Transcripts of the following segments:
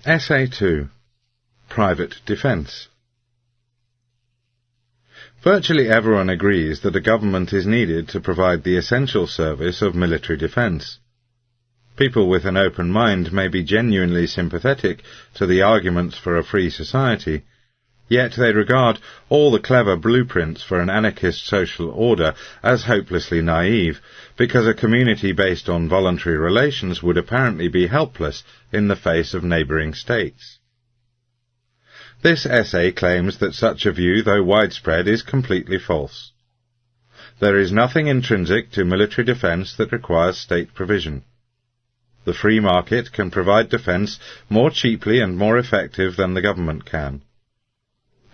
Essay 2. Private Defence. Virtually everyone agrees that a government is needed to provide the essential service of military defence. People with an open mind may be genuinely sympathetic to the arguments for a free society, yet they regard all the clever blueprints for an anarchist social order as hopelessly naive, because a community based on voluntary relations would apparently be helpless in the face of neighbouring states. This essay claims that such a view, though widespread, is completely false. There is nothing intrinsic to military defence that requires state provision. The free market can provide defence more cheaply and more effective than the government can.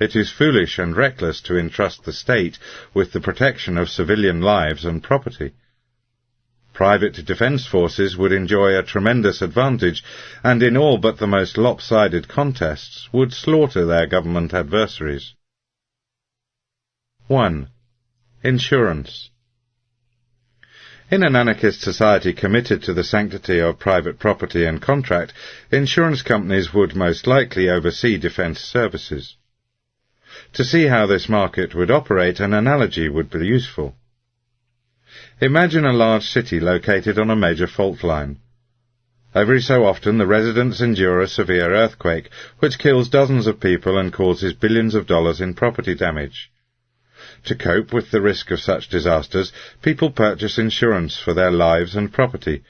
It is foolish and reckless to entrust the state with the protection of civilian lives and property. Private defence forces would enjoy a tremendous advantage, and in all but the most lopsided contests would slaughter their government adversaries. 1. Insurance. In an anarchist society committed to the sanctity of private property and contract, insurance companies would most likely oversee defence services. To see how this market would operate, an analogy would be useful. Imagine a large city located on a major fault line. Every so often the residents endure a severe earthquake, which kills dozens of people and causes billions of dollars in property damage. To cope with the risk of such disasters, people purchase insurance for their lives and property.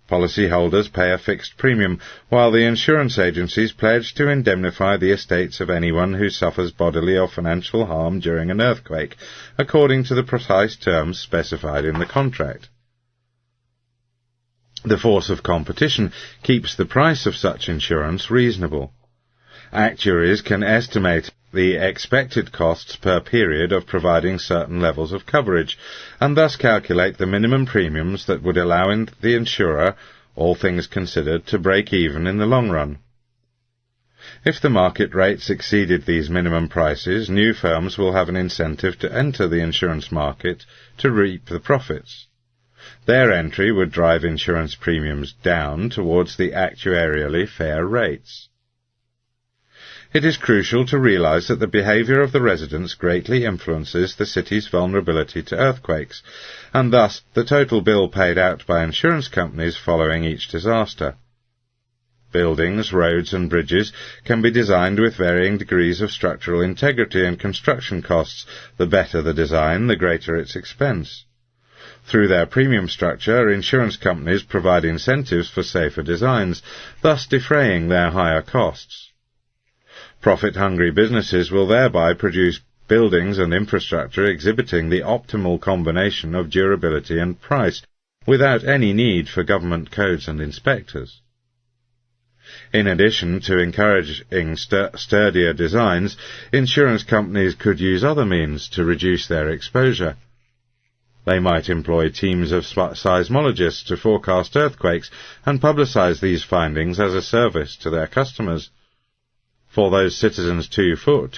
Policyholders pay a fixed premium, while the insurance agencies pledge to indemnify the estates of anyone who suffers bodily or financial harm during an earthquake, according to the precise terms specified in the contract. The force of competition keeps the price of such insurance reasonable. Actuaries can estimate the expected costs per period of providing certain levels of coverage, and thus calculate the minimum premiums that would allow the insurer, all things considered, to break even in the long run. If the market rates exceeded these minimum prices, new firms will have an incentive to enter the insurance market to reap the profits. Their entry would drive insurance premiums down towards the actuarially fair rates. It is crucial to realize that the behavior of the residents greatly influences the city's vulnerability to earthquakes, and thus the total bill paid out by insurance companies following each disaster. Buildings, roads and bridges can be designed with varying degrees of structural integrity and construction costs. The better the design, the greater its expense. Through their premium structure, insurance companies provide incentives for safer designs, thus defraying their higher costs. Profit-hungry businesses will thereby produce buildings and infrastructure exhibiting the optimal combination of durability and price, without any need for government codes and inspectors. In addition to encouraging sturdier designs, insurance companies could use other means to reduce their exposure. They might employ teams of seismologists to forecast earthquakes and publicize these findings as a service to their customers. For those citizens too poor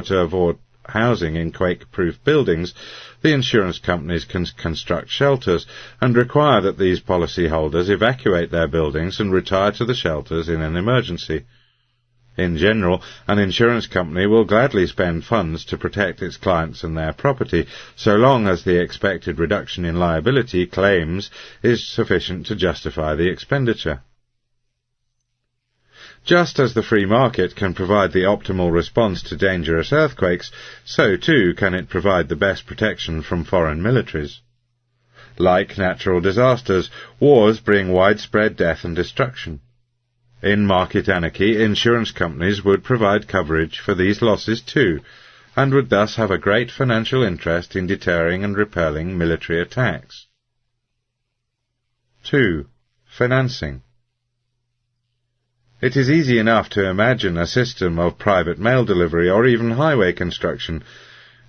to afford housing in quake-proof buildings, the insurance companies can construct shelters and require that these policyholders evacuate their buildings and retire to the shelters in an emergency. In general, an insurance company will gladly spend funds to protect its clients and their property, so long as the expected reduction in liability claims is sufficient to justify the expenditure. Just as the free market can provide the optimal response to dangerous earthquakes, so too can it provide the best protection from foreign militaries. Like natural disasters, wars bring widespread death and destruction. In market anarchy, insurance companies would provide coverage for these losses too, and would thus have a great financial interest in deterring and repelling military attacks. 2. Financing. It is easy enough to imagine a system of private mail delivery or even highway construction.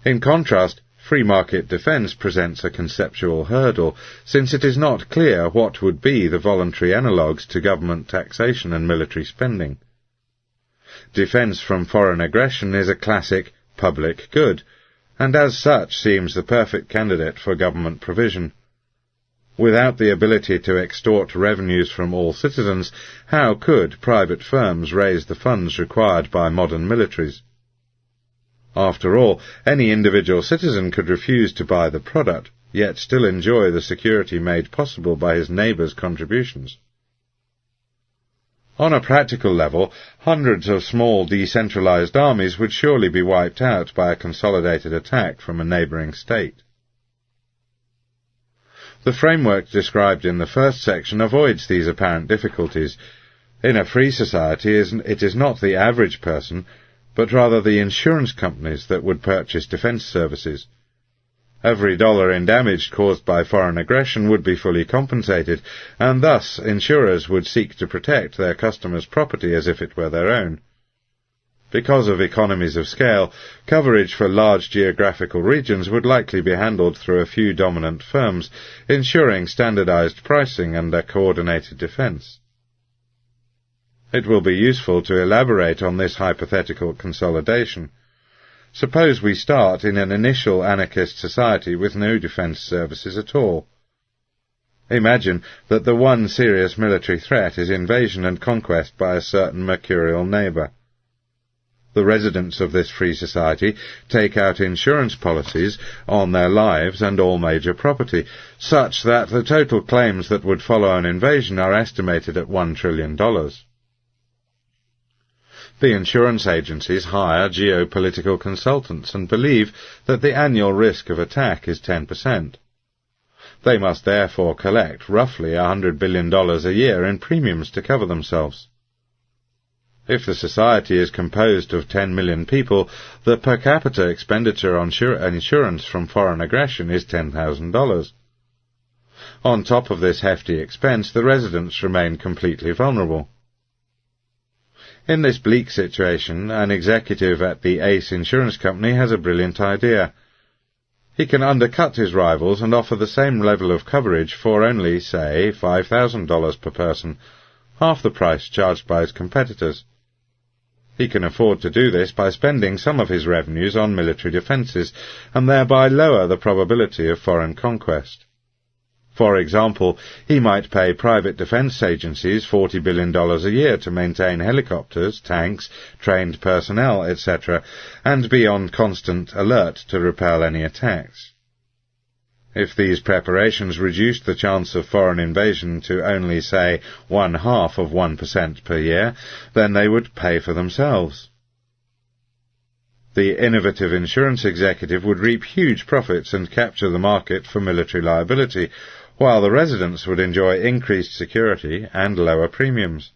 In contrast, free market defence presents a conceptual hurdle, since it is not clear what would be the voluntary analogues to government taxation and military spending. Defence from foreign aggression is a classic public good, and as such seems the perfect candidate for government provision. Without the ability to extort revenues from all citizens, how could private firms raise the funds required by modern militaries? After all, any individual citizen could refuse to buy the product, yet still enjoy the security made possible by his neighbour's contributions. On a practical level, hundreds of small decentralized armies would surely be wiped out by a consolidated attack from a neighbouring state. The framework described in the first section avoids these apparent difficulties. In a free society, it is not the average person, but rather the insurance companies that would purchase defence services. Every dollar in damage caused by foreign aggression would be fully compensated, and thus insurers would seek to protect their customers' property as if it were their own. Because of economies of scale, coverage for large geographical regions would likely be handled through a few dominant firms, ensuring standardized pricing and a coordinated defense. It will be useful to elaborate on this hypothetical consolidation. Suppose we start in an initial anarchist society with no defense services at all. Imagine that the one serious military threat is invasion and conquest by a certain mercurial neighbour. The residents of this free society take out insurance policies on their lives and all major property, such that the total claims that would follow an invasion are estimated at $1 trillion. The insurance agencies hire geopolitical consultants and believe that the annual risk of attack is 10%. They must therefore collect roughly $100 billion a year in premiums to cover themselves. If the society is composed of 10 million people, the per capita expenditure on insurance from foreign aggression is $10,000. On top of this hefty expense, the residents remain completely vulnerable. In this bleak situation, an executive at the Ace Insurance Company has a brilliant idea. He can undercut his rivals and offer the same level of coverage for only, say, $5,000 per person, half the price charged by his competitors. He can afford to do this by spending some of his revenues on military defences, and thereby lower the probability of foreign conquest. For example, he might pay private defence agencies $40 billion a year to maintain helicopters, tanks, trained personnel, etc., and be on constant alert to repel any attacks. If these preparations reduced the chance of foreign invasion to only, say, 0.5% per year, then they would pay for themselves. The innovative insurance executive would reap huge profits and capture the market for military liability, while the residents would enjoy increased security and lower premiums.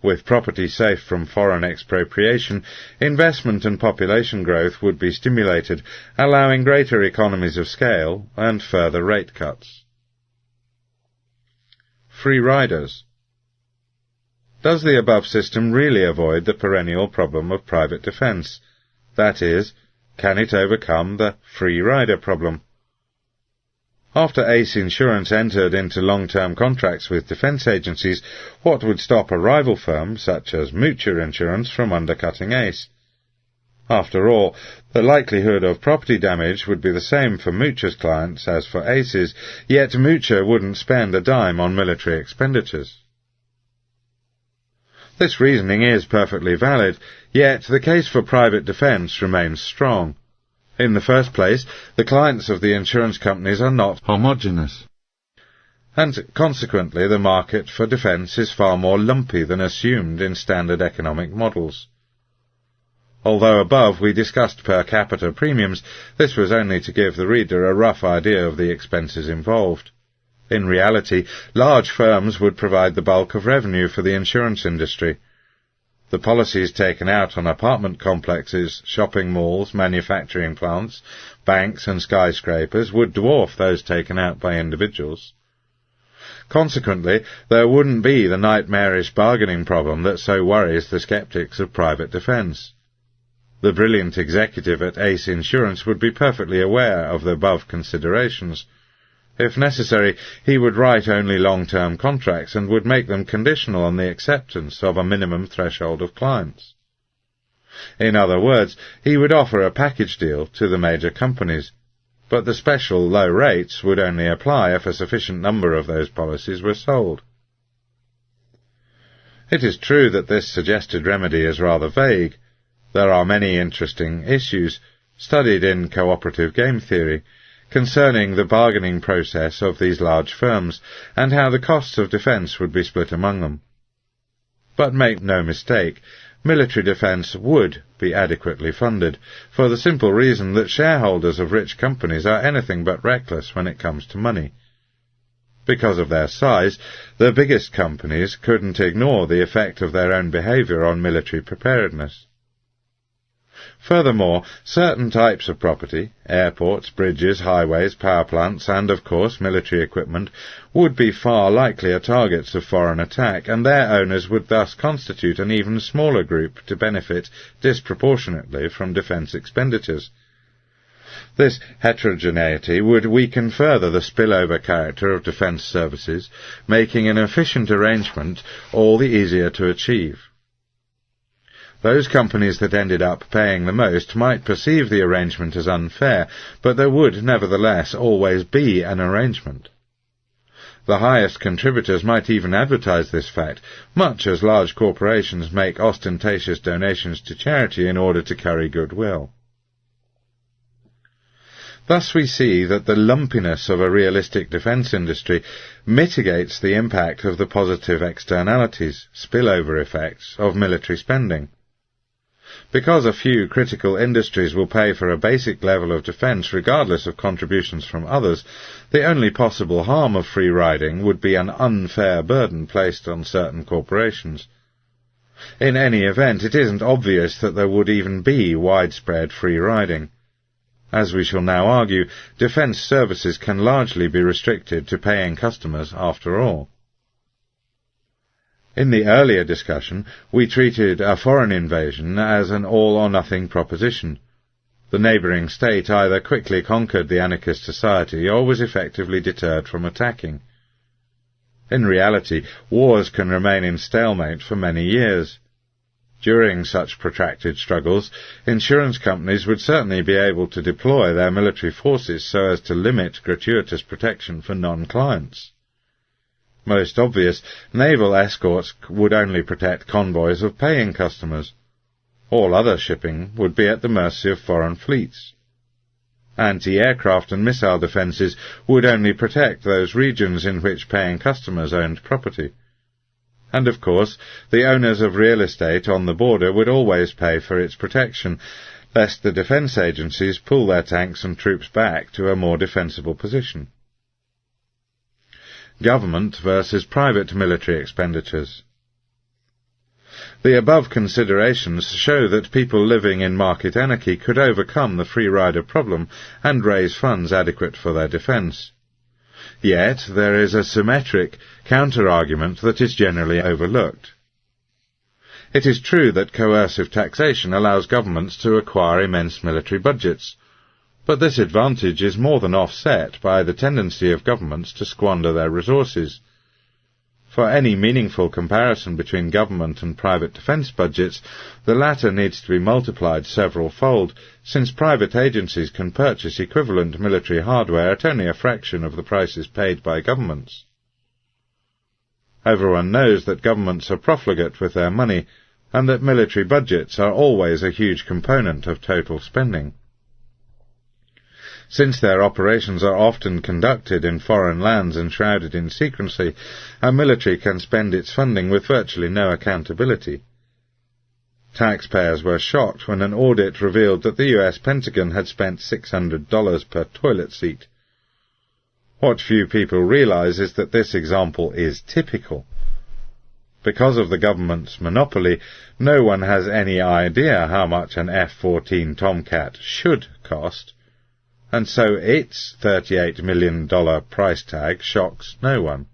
With property safe from foreign expropriation, investment and population growth would be stimulated, allowing greater economies of scale and further rate cuts. Freeriders. Does the above system really avoid the perennial problem of private defence? That is, can it overcome the free rider problem? After Ace Insurance entered into long-term contracts with defence agencies, what would stop a rival firm, such as Mutual Insurance, from undercutting Ace? After all, the likelihood of property damage would be the same for Mutual's clients as for Ace's, yet Mutual wouldn't spend a dime on military expenditures. This reasoning is perfectly valid, yet the case for private defence remains strong. In the first place, the clients of the insurance companies are not homogeneous, and consequently the market for defence is far more lumpy than assumed in standard economic models. Although above we discussed per capita premiums, this was only to give the reader a rough idea of the expenses involved. In reality, large firms would provide the bulk of revenue for the insurance industry. The policies taken out on apartment complexes, shopping malls, manufacturing plants, banks and skyscrapers would dwarf those taken out by individuals. Consequently, there wouldn't be the nightmarish bargaining problem that so worries the sceptics of private defence. The brilliant executive at Ace Insurance would be perfectly aware of the above considerations. If necessary, he would write only long-term contracts and would make them conditional on the acceptance of a minimum threshold of clients. In other words, he would offer a package deal to the major companies. but the special low rates would only apply if a sufficient number of those policies were sold. It is true that this suggested remedy is rather vague. There are many interesting issues, studied in cooperative game theory, concerning the bargaining process of these large firms, and how the costs of defence would be split among them. But make no mistake, military defence would be adequately funded, for the simple reason that shareholders of rich companies are anything but reckless when it comes to money. Because of their size, the biggest companies couldn't ignore the effect of their own behaviour on military preparedness. Furthermore, certain types of property, airports, bridges, highways, power plants, and, of course, military equipment, would be far likelier targets of foreign attack, and their owners would thus constitute an even smaller group to benefit disproportionately from defence expenditures. This heterogeneity would weaken further the spillover character of defence services, making an efficient arrangement all the easier to achieve. Those companies that ended up paying the most might perceive the arrangement as unfair, but there would nevertheless always be an arrangement. The highest contributors might even advertise this fact, much as large corporations make ostentatious donations to charity in order to curry goodwill. Thus we see that the lumpiness of a realistic defence industry mitigates the impact of the positive externalities, spillover effects, of military spending. Because a few critical industries will pay for a basic level of defence regardless of contributions from others, the only possible harm of free riding would be an unfair burden placed on certain corporations. In any event, it isn't obvious that there would even be widespread free riding. As we shall now argue, defence services can largely be restricted to paying customers after all. In the earlier discussion, we treated a foreign invasion as an all-or-nothing proposition. The neighbouring state either quickly conquered the anarchist society or was effectively deterred from attacking. In reality, wars can remain in stalemate for many years. During such protracted struggles, insurance companies would certainly be able to deploy their military forces so as to limit gratuitous protection for non-clients. Most obvious, naval escorts would only protect convoys of paying customers. All other shipping would be at the mercy of foreign fleets. Anti-aircraft and missile defences would only protect those regions in which paying customers owned property. And, of course, the owners of real estate on the border would always pay for its protection, lest the defence agencies pull their tanks and troops back to a more defensible position. Government versus private military expenditures. The above considerations show that people living in market anarchy could overcome the free rider problem and raise funds adequate for their defence. Yet there is a symmetric counter-argument that is generally overlooked. It is true that coercive taxation allows governments to acquire immense military budgets, but this advantage is more than offset by the tendency of governments to squander their resources. For any meaningful comparison between government and private defence budgets, the latter needs to be multiplied several-fold, since private agencies can purchase equivalent military hardware at only a fraction of the prices paid by governments. Everyone knows that governments are profligate with their money, and that military budgets are always a huge component of total spending. Since their operations are often conducted in foreign lands enshrouded in secrecy, a military can spend its funding with virtually no accountability. Taxpayers were shocked when an audit revealed that the US Pentagon had spent $600 per toilet seat. What few people realize is that this example is typical. Because of the government's monopoly, no one has any idea how much an F-14 Tomcat should cost, and so its $38 million price tag shocks no one.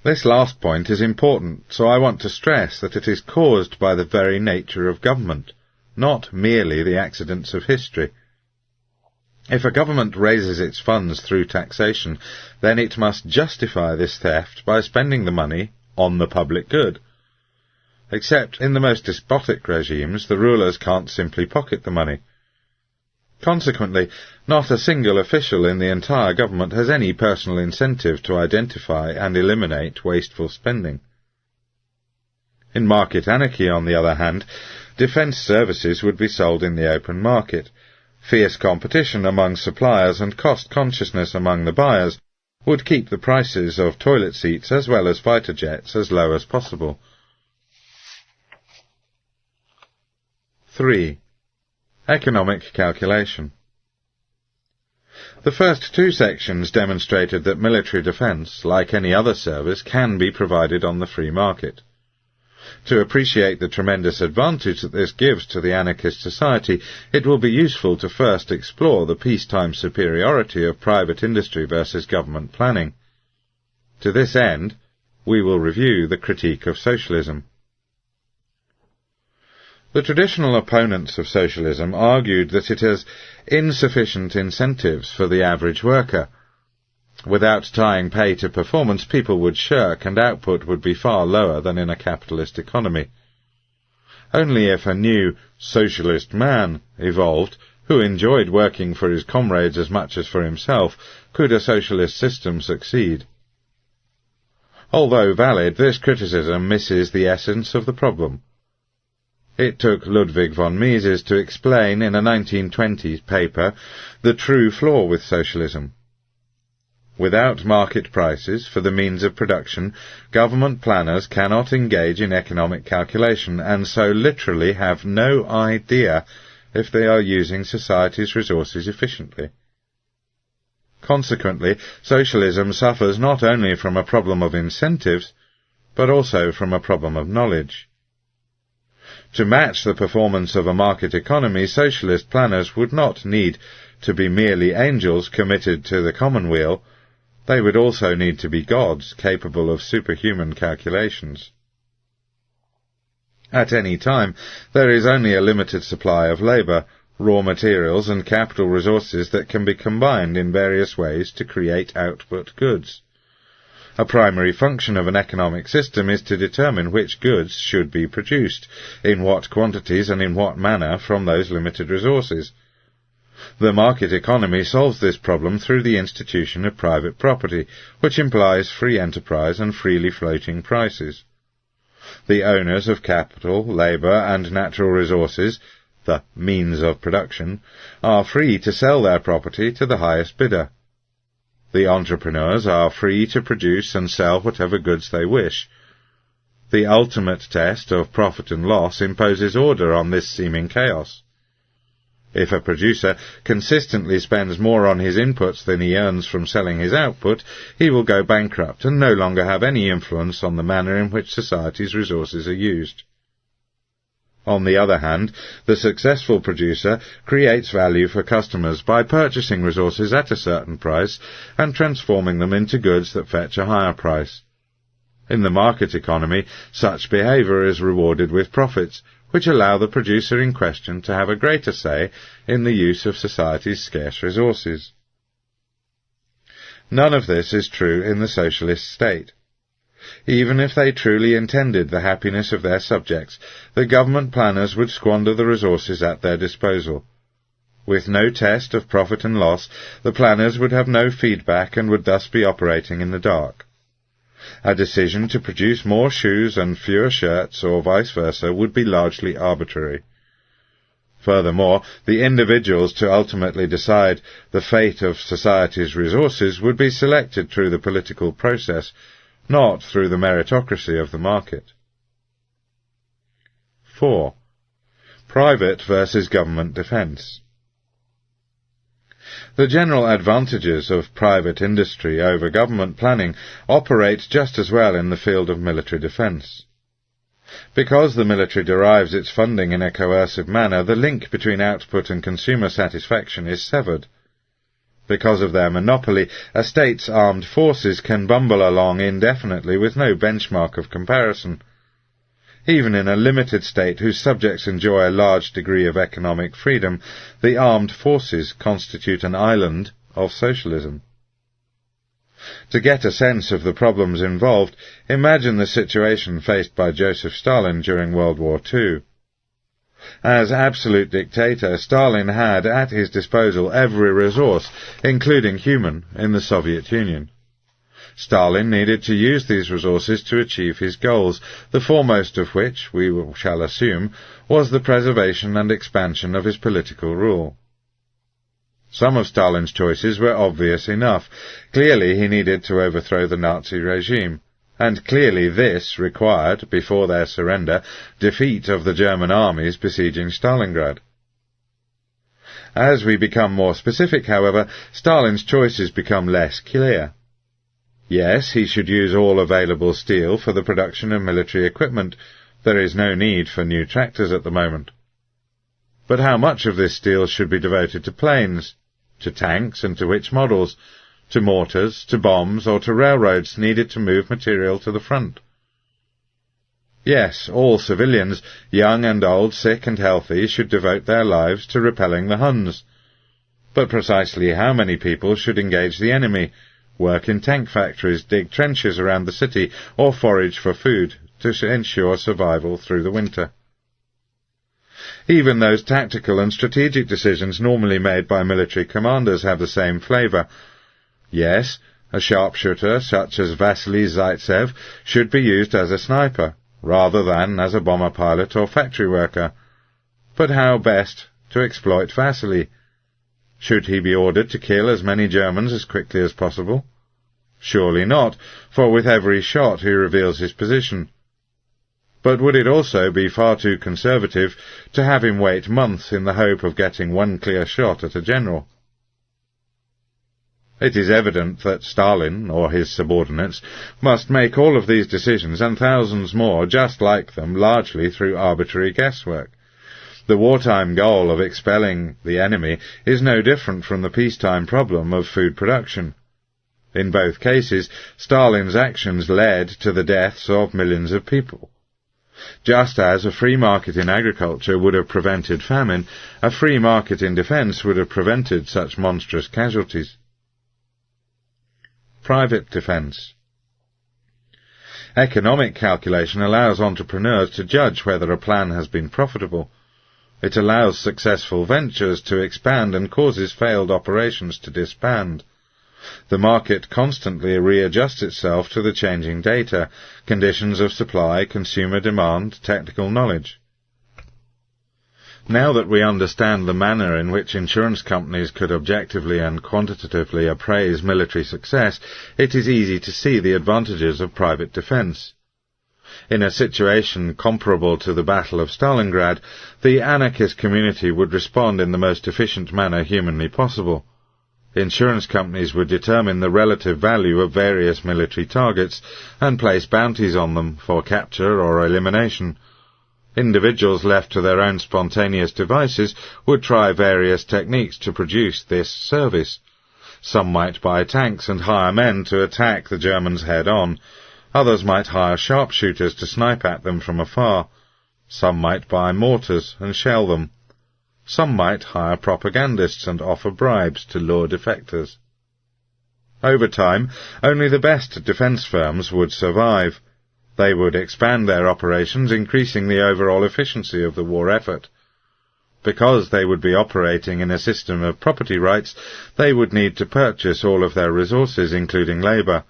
This last point is important, so I want to stress that it is caused by the very nature of government, not merely the accidents of history. If a government raises its funds through taxation, then it must justify this theft by spending the money on the public good. Except in the most despotic regimes, the rulers can't simply pocket the money. Consequently, not a single official in the entire government has any personal incentive to identify and eliminate wasteful spending. In market anarchy, on the other hand, defence services would be sold in the open market. Fierce competition among suppliers and cost consciousness among the buyers would keep the prices of toilet seats as well as fighter jets as low as possible. 3. Economic calculation. The first two sections demonstrated that military defence, like any other service, can be provided on the free market. To appreciate the tremendous advantage that this gives to the anarchist society, it will be useful to first explore the peacetime superiority of private industry versus government planning. To this end, we will review the critique of socialism. The traditional opponents of socialism argued that it has insufficient incentives for the average worker. Without tying pay to performance, people would shirk and output would be far lower than in a capitalist economy. Only if a new socialist man evolved, who enjoyed working for his comrades as much as for himself, could a socialist system succeed. Although valid, this criticism misses the essence of the problem. It took Ludwig von Mises to explain in a 1920 paper the true flaw with socialism. Without market prices for the means of production, government planners cannot engage in economic calculation and so literally have no idea if they are using society's resources efficiently. Consequently, socialism suffers not only from a problem of incentives, but also from a problem of knowledge. To match the performance of a market economy, socialist planners would not need to be merely angels committed to the commonweal. They would also need to be gods capable of superhuman calculations. At any time, there is only a limited supply of labour, raw materials and capital resources that can be combined in various ways to create output goods. A primary function of an economic system is to determine which goods should be produced, in what quantities and in what manner from those limited resources. The market economy solves this problem through the institution of private property, which implies free enterprise and freely floating prices. The owners of capital, labour and natural resources, the means of production, are free to sell their property to the highest bidder. The entrepreneurs are free to produce and sell whatever goods they wish. The ultimate test of profit and loss imposes order on this seeming chaos. If a producer consistently spends more on his inputs than he earns from selling his output, he will go bankrupt and no longer have any influence on the manner in which society's resources are used. On the other hand, the successful producer creates value for customers by purchasing resources at a certain price and transforming them into goods that fetch a higher price. In the market economy, such behaviour is rewarded with profits, which allow the producer in question to have a greater say in the use of society's scarce resources. None of this is true in the socialist state. Even if they truly intended the happiness of their subjects, the government planners would squander the resources at their disposal. With no test of profit and loss, the planners would have no feedback and would thus be operating in the dark. A decision to produce more shoes and fewer shirts, or vice versa, would be largely arbitrary. Furthermore, the individuals to ultimately decide the fate of society's resources would be selected through the political process, not through the meritocracy of the market. 4. Private versus government defence. The general advantages of private industry over government planning operate just as well in the field of military defence. Because the military derives its funding in a coercive manner, the link between output and consumer satisfaction is severed. Because of their monopoly, a state's armed forces can bumble along indefinitely with no benchmark of comparison. Even in a limited state whose subjects enjoy a large degree of economic freedom, the armed forces constitute an island of socialism. To get a sense of the problems involved, imagine the situation faced by Joseph Stalin during World War II. As absolute dictator, Stalin had at his disposal every resource, including human, in the Soviet Union. Stalin needed to use these resources to achieve his goals, the foremost of which, we shall assume, was the preservation and expansion of his political rule. Some of Stalin's choices were obvious enough. Clearly he needed to overthrow the Nazi regime, and clearly this required, before their surrender, defeat of the German armies besieging Stalingrad. As we become more specific, however, Stalin's choices become less clear. Yes, he should use all available steel for the production of military equipment. There is no need for new tractors at the moment. But how much of this steel should be devoted to planes, to tanks, and to which models, to mortars, to bombs, or to railroads needed to move material to the front? Yes, all civilians, young and old, sick and healthy, should devote their lives to repelling the Huns. But precisely how many people should engage the enemy, work in tank factories, dig trenches around the city, or forage for food to ensure survival through the winter? Even those tactical and strategic decisions normally made by military commanders have the same flavour. Yes, a sharpshooter such as Vasily Zaitsev should be used as a sniper, rather than as a bomber pilot or factory worker. But how best to exploit Vasily? Should he be ordered to kill as many Germans as quickly as possible? Surely not, for with every shot he reveals his position. But would it also be far too conservative to have him wait months in the hope of getting one clear shot at a general? It is evident that Stalin, or his subordinates, must make all of these decisions and thousands more just like them largely through arbitrary guesswork. The wartime goal of expelling the enemy is no different from the peacetime problem of food production. In both cases, Stalin's actions led to the deaths of millions of people. Just as a free market in agriculture would have prevented famine, a free market in defence would have prevented such monstrous casualties. Private defence. Economic calculation allows entrepreneurs to judge whether a plan has been profitable. It allows successful ventures to expand and causes failed operations to disband. The market constantly readjusts itself to the changing data, conditions of supply, consumer demand, technical knowledge. Now that we understand the manner in which insurance companies could objectively and quantitatively appraise military success, it is easy to see the advantages of private defence. In a situation comparable to the Battle of Stalingrad, the anarchist community would respond in the most efficient manner humanly possible. Insurance companies would determine the relative value of various military targets and place bounties on them for capture or elimination. Individuals left to their own spontaneous devices would try various techniques to produce this service. Some might buy tanks and hire men to attack the Germans head-on. Others might hire sharpshooters to snipe at them from afar. Some might buy mortars and shell them. Some might hire propagandists and offer bribes to lure defectors. Over time, only the best defence firms would survive. They would expand their operations, increasing the overall efficiency of the war effort. Because they would be operating in a system of property rights, they would need to purchase all of their resources, including labour.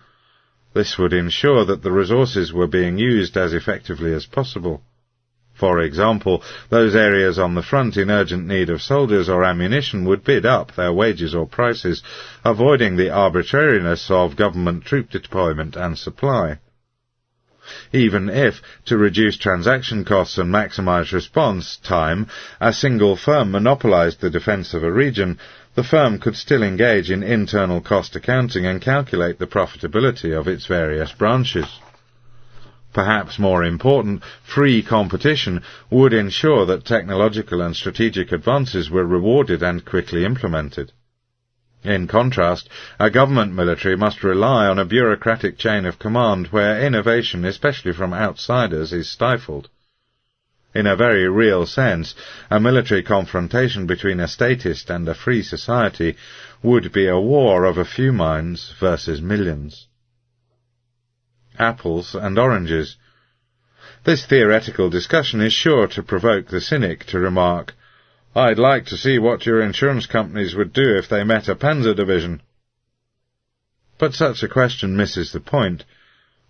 This would ensure that the resources were being used as effectively as possible. For example, those areas on the front in urgent need of soldiers or ammunition would bid up their wages or prices, avoiding the arbitrariness of government troop deployment and supply. Even if, to reduce transaction costs and maximize response time, a single firm monopolized the defense of a region, the firm could still engage in internal cost accounting and calculate the profitability of its various branches. Perhaps more important, free competition would ensure that technological and strategic advances were rewarded and quickly implemented. In contrast, a government military must rely on a bureaucratic chain of command where innovation, especially from outsiders, is stifled. In a very real sense, a military confrontation between a statist and a free society would be a war of a few minds versus millions. Apples and oranges. This theoretical discussion is sure to provoke the cynic to remark, "I'd like to see what your insurance companies would do if they met a panzer division." But such a question misses the point.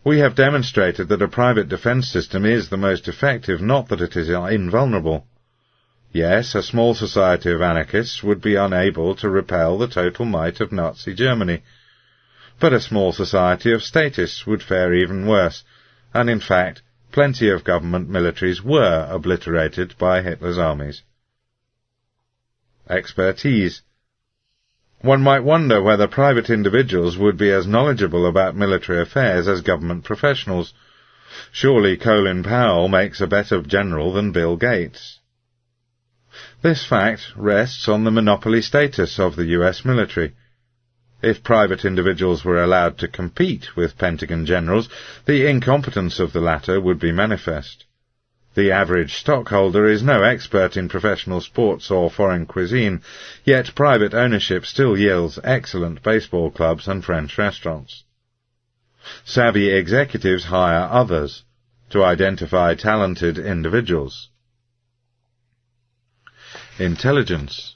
We have demonstrated that a private defence system is the most effective, not that it is invulnerable. Yes, a small society of anarchists would be unable to repel the total might of Nazi Germany. But a small society of statists would fare even worse, and in fact, plenty of government militaries were obliterated by Hitler's armies. Expertise. One might wonder whether private individuals would be as knowledgeable about military affairs as government professionals. Surely Colin Powell makes a better general than Bill Gates. This fact rests on the monopoly status of the US military. If private individuals were allowed to compete with Pentagon generals, the incompetence of the latter would be manifest. The average stockholder is no expert in professional sports or foreign cuisine, yet private ownership still yields excellent baseball clubs and French restaurants. Savvy executives hire others to identify talented individuals. Intelligence.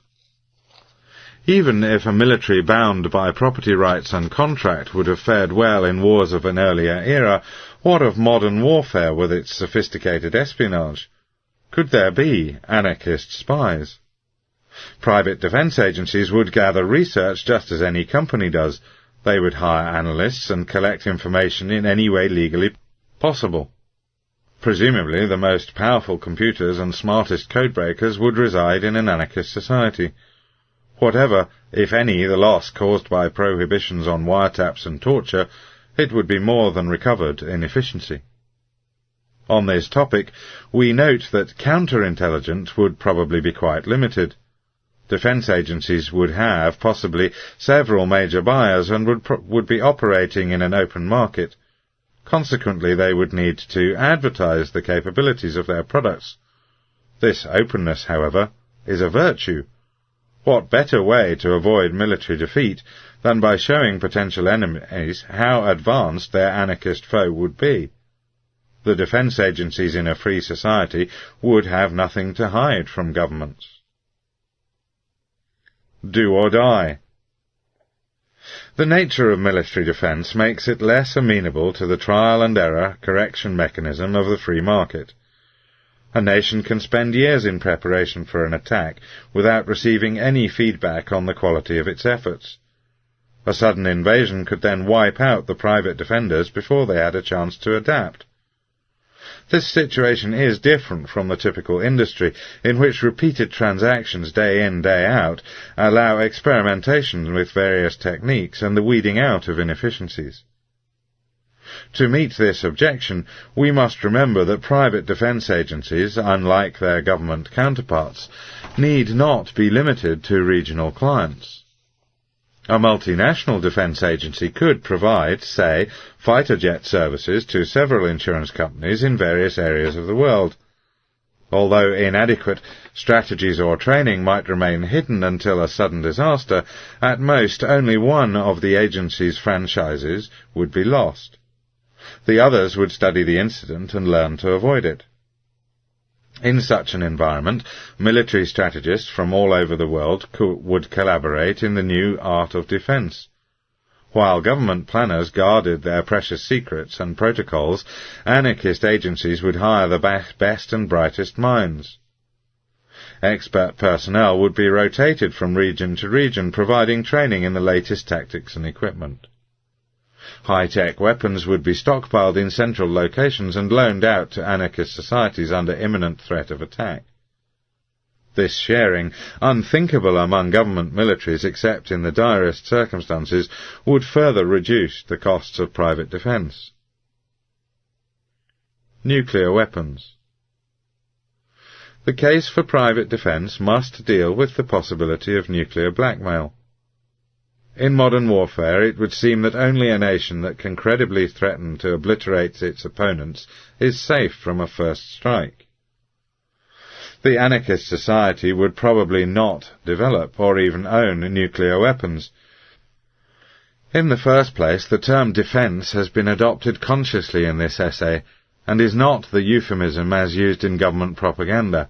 Even if a military bound by property rights and contract would have fared well in wars of an earlier era, what of modern warfare with its sophisticated espionage? Could there be anarchist spies? Private defence agencies would gather research just as any company does. They would hire analysts and collect information in any way legally possible. Presumably the most powerful computers and smartest codebreakers would reside in an anarchist society. Whatever, if any, the loss caused by prohibitions on wiretaps and torture, it would be more than recovered in efficiency. On this topic, we note that counterintelligence would probably be quite limited. Defence agencies would have, possibly, several major buyers and would be operating in an open market. Consequently, they would need to advertise the capabilities of their products. This openness, however, is a virtue. What better way to avoid military defeat than by showing potential enemies how advanced their anarchist foe would be? The defence agencies in a free society would have nothing to hide from governments. Do or die. The nature of military defence makes it less amenable to the trial and error correction mechanism of the free market. A nation can spend years in preparation for an attack without receiving any feedback on the quality of its efforts. A sudden invasion could then wipe out the private defenders before they had a chance to adapt. This situation is different from the typical industry, in which repeated transactions day in, day out allow experimentation with various techniques and the weeding out of inefficiencies. To meet this objection, we must remember that private defence agencies, unlike their government counterparts, need not be limited to regional clients. A multinational defence agency could provide, say, fighter jet services to several insurance companies in various areas of the world. Although inadequate, strategies or training might remain hidden until a sudden disaster, at most only one of the agency's franchises would be lost. The others would study the incident and learn to avoid it. In such an environment, military strategists from all over the world would collaborate in the new art of defence. While government planners guarded their precious secrets and protocols, anarchist agencies would hire the best and brightest minds. Expert personnel would be rotated from region to region, providing training in the latest tactics and equipment. High-tech weapons would be stockpiled in central locations and loaned out to anarchist societies under imminent threat of attack. This sharing, unthinkable among government militaries except in the direst circumstances, would further reduce the costs of private defence. Nuclear weapons. The case for private defence must deal with the possibility of nuclear blackmail. In modern warfare, it would seem that only a nation that can credibly threaten to obliterate its opponents is safe from a first strike. The anarchist society would probably not develop or even own nuclear weapons. In the first place, the term defence has been adopted consciously in this essay, and is not the euphemism as used in government propaganda.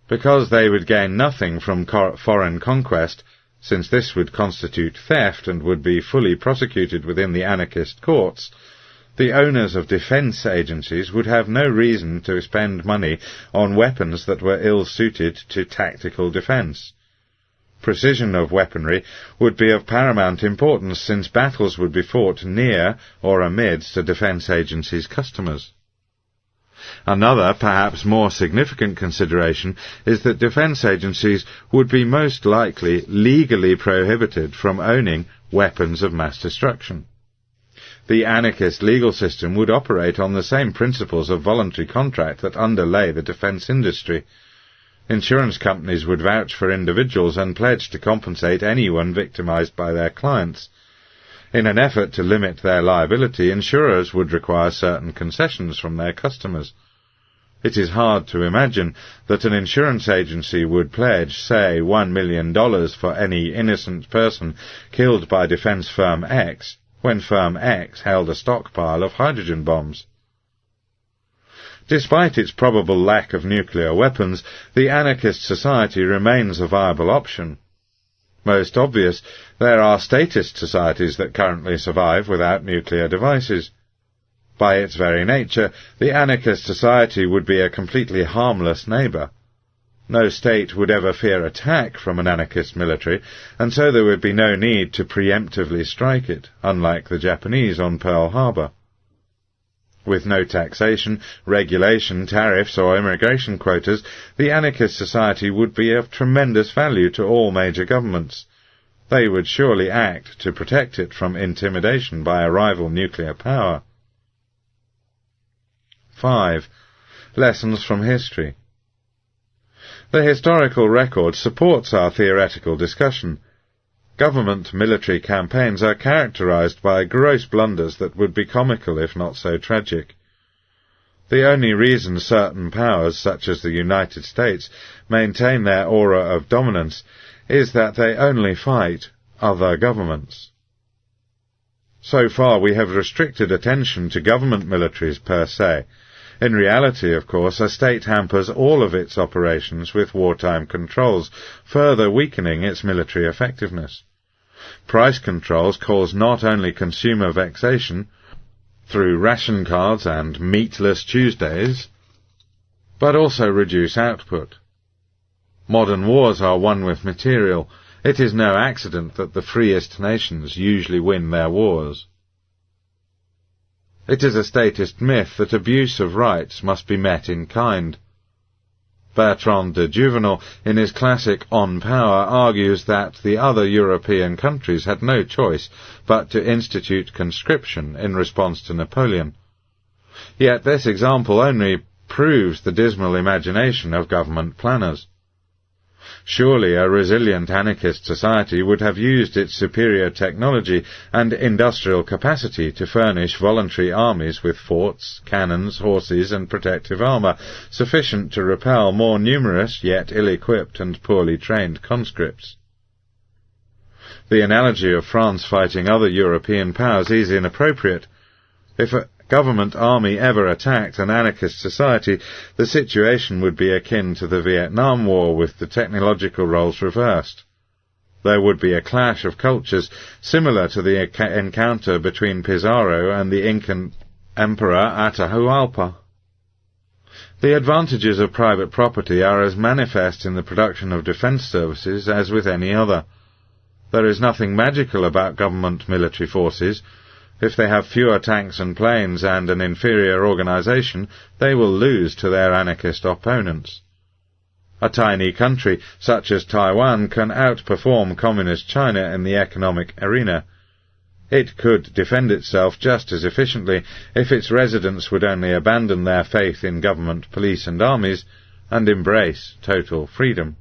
Because they would gain nothing from foreign conquest, since this would constitute theft and would be fully prosecuted within the anarchist courts, the owners of defence agencies would have no reason to spend money on weapons that were ill-suited to tactical defence. Precision of weaponry would be of paramount importance, since battles would be fought near or amidst a defence agency's customers. Another, perhaps more significant consideration is that defence agencies would be most likely legally prohibited from owning weapons of mass destruction. The anarchist legal system would operate on the same principles of voluntary contract that underlay the defence industry. Insurance companies would vouch for individuals and pledge to compensate anyone victimised by their clients. In an effort to limit their liability, insurers would require certain concessions from their customers. It is hard to imagine that an insurance agency would pledge, say, $1 million for any innocent person killed by defence firm X, when firm X held a stockpile of hydrogen bombs. Despite its probable lack of nuclear weapons, the anarchist society remains a viable option. Most obvious, there are statist societies that currently survive without nuclear devices. By its very nature, the anarchist society would be a completely harmless neighbour. No state would ever fear attack from an anarchist military, and so there would be no need to preemptively strike it, unlike the Japanese on Pearl Harbor. With no taxation, regulation, tariffs, or immigration quotas, the anarchist society would be of tremendous value to all major governments. They would surely act to protect it from intimidation by a rival nuclear power. 5. Lessons from history. The historical record supports our theoretical discussion. Government military campaigns are characterized by gross blunders that would be comical if not so tragic. The only reason certain powers, such as the United States, maintain their aura of dominance is that they only fight other governments. So far we have restricted attention to government militaries per se. In reality, of course, a state hampers all of its operations with wartime controls, further weakening its military effectiveness. Price controls cause not only consumer vexation, through ration cards and meatless Tuesdays, but also reduce output. Modern wars are won with material. It is no accident that the freest nations usually win their wars. It is a statist myth that abuse of rights must be met in kind. Bertrand de Juvenal, in his classic On Power, argues that the other European countries had no choice but to institute conscription in response to Napoleon. Yet this example only proves the dismal imagination of government planners. Surely a resilient anarchist society would have used its superior technology and industrial capacity to furnish voluntary armies with forts, cannons, horses, and protective armour, sufficient to repel more numerous yet ill-equipped and poorly trained conscripts. The analogy of France fighting other European powers is inappropriate. If a government army ever attacked an anarchist society, the situation would be akin to the Vietnam War, with the technological roles reversed. There would be a clash of cultures similar to the encounter between Pizarro and the Incan Emperor Atahualpa. The advantages of private property are as manifest in the production of defence services as with any other. There is nothing magical about government military forces. If they have fewer tanks and planes and an inferior organization, they will lose to their anarchist opponents. A tiny country, such as Taiwan, can outperform communist China in the economic arena. It could defend itself just as efficiently if its residents would only abandon their faith in government, police and armies, and embrace total freedom.